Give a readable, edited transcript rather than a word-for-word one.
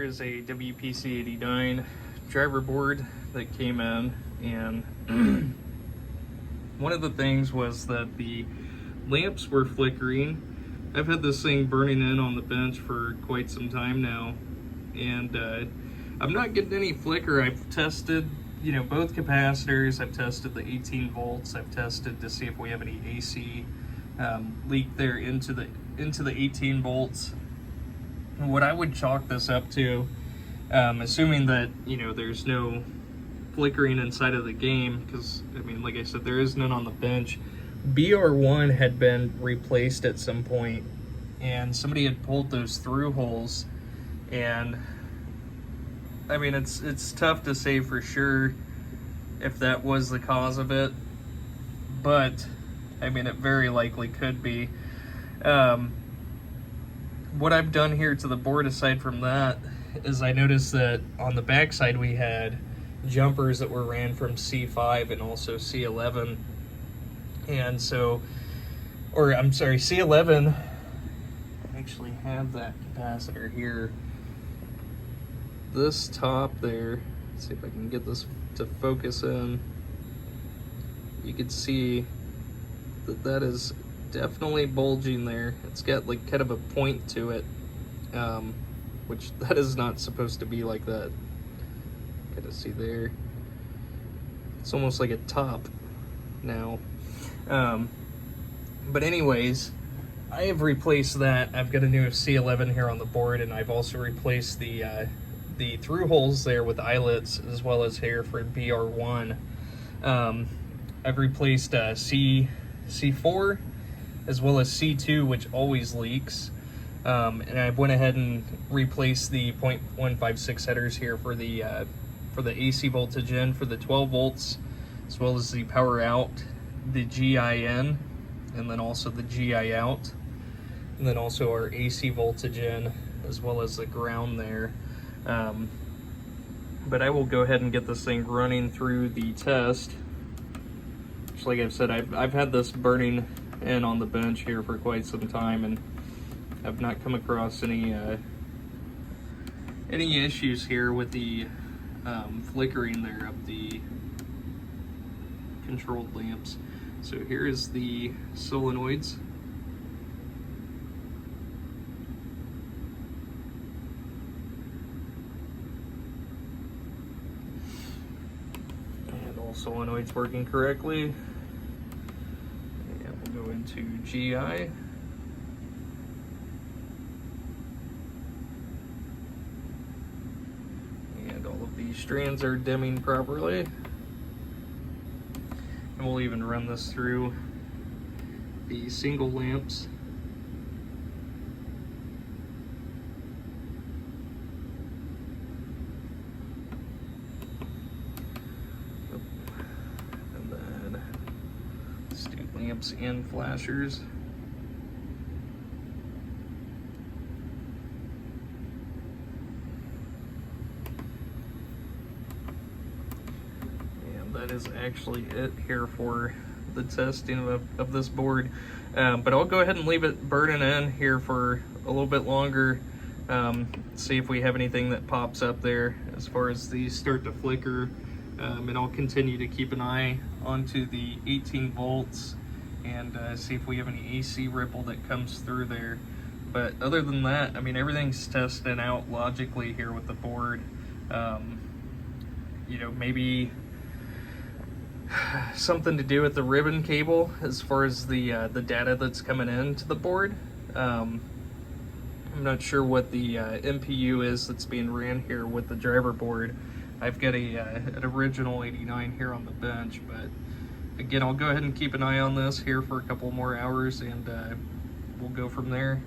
here is a WPC 89 driver board that came in, and one of the things was that the lamps were flickering. I've had this thing burning in on the bench for quite some time now, and I'm not getting any flicker. I've tested, both capacitors. I've tested the 18 volts. I've tested to see if we have any AC leak there into the 18 volts. And what I would chalk this up to, assuming that there's no flickering inside of the game, because like I said, there is none on the bench. BR1 had been replaced at some point, and somebody had pulled those through holes, and it's tough to say for sure if that was the cause of it, but it very likely could be. What I've done here to the board, aside from that, is I noticed that on the backside we had jumpers that were ran from C5 and also C11, and so, C11. I actually have that capacitor here. This top there, let's see if I can get this to focus in. You can see that is definitely bulging there. It's got like kind of a point to it, which that is not supposed to be like that. Kind of see there. It's almost like a top now. But anyways, I have replaced that. I've got a new C11 here on the board, and I've also replaced the through holes there with eyelets, as well as here for BR1. I've replaced C4 as well as C2, which always leaks. And I went ahead and replaced the 0.156 headers here for the AC voltage in for the 12 volts, as well as the power out, the GIN, and then also the GI out, and then also our AC voltage in, as well as the ground there. But I will go ahead and get this thing running through the test. Just like I've said, I've had this burning in on the bench here for quite some time, and I've not come across any issues here with the flickering there of the controlled lamps. So here is the solenoids. And all solenoids working correctly. And we'll go into GI. And all of these strands are dimming properly. And we'll even run this through the single lamps. And then let's do lamps and flashers. That is actually it here for the testing of this board. But I'll go ahead and leave it burning in here for a little bit longer, see if we have anything that pops up there as far as these start to flicker, and I'll continue to keep an eye onto the 18 volts and see if we have any AC ripple that comes through there. But other than that, everything's testing out logically here with the board. Maybe something to do with the ribbon cable as far as the data that's coming into the board. I'm not sure what the MPU is that's being ran here with the driver board. I've got an original 89 here on the bench, but again, I'll go ahead and keep an eye on this here for a couple more hours, and we'll go from there.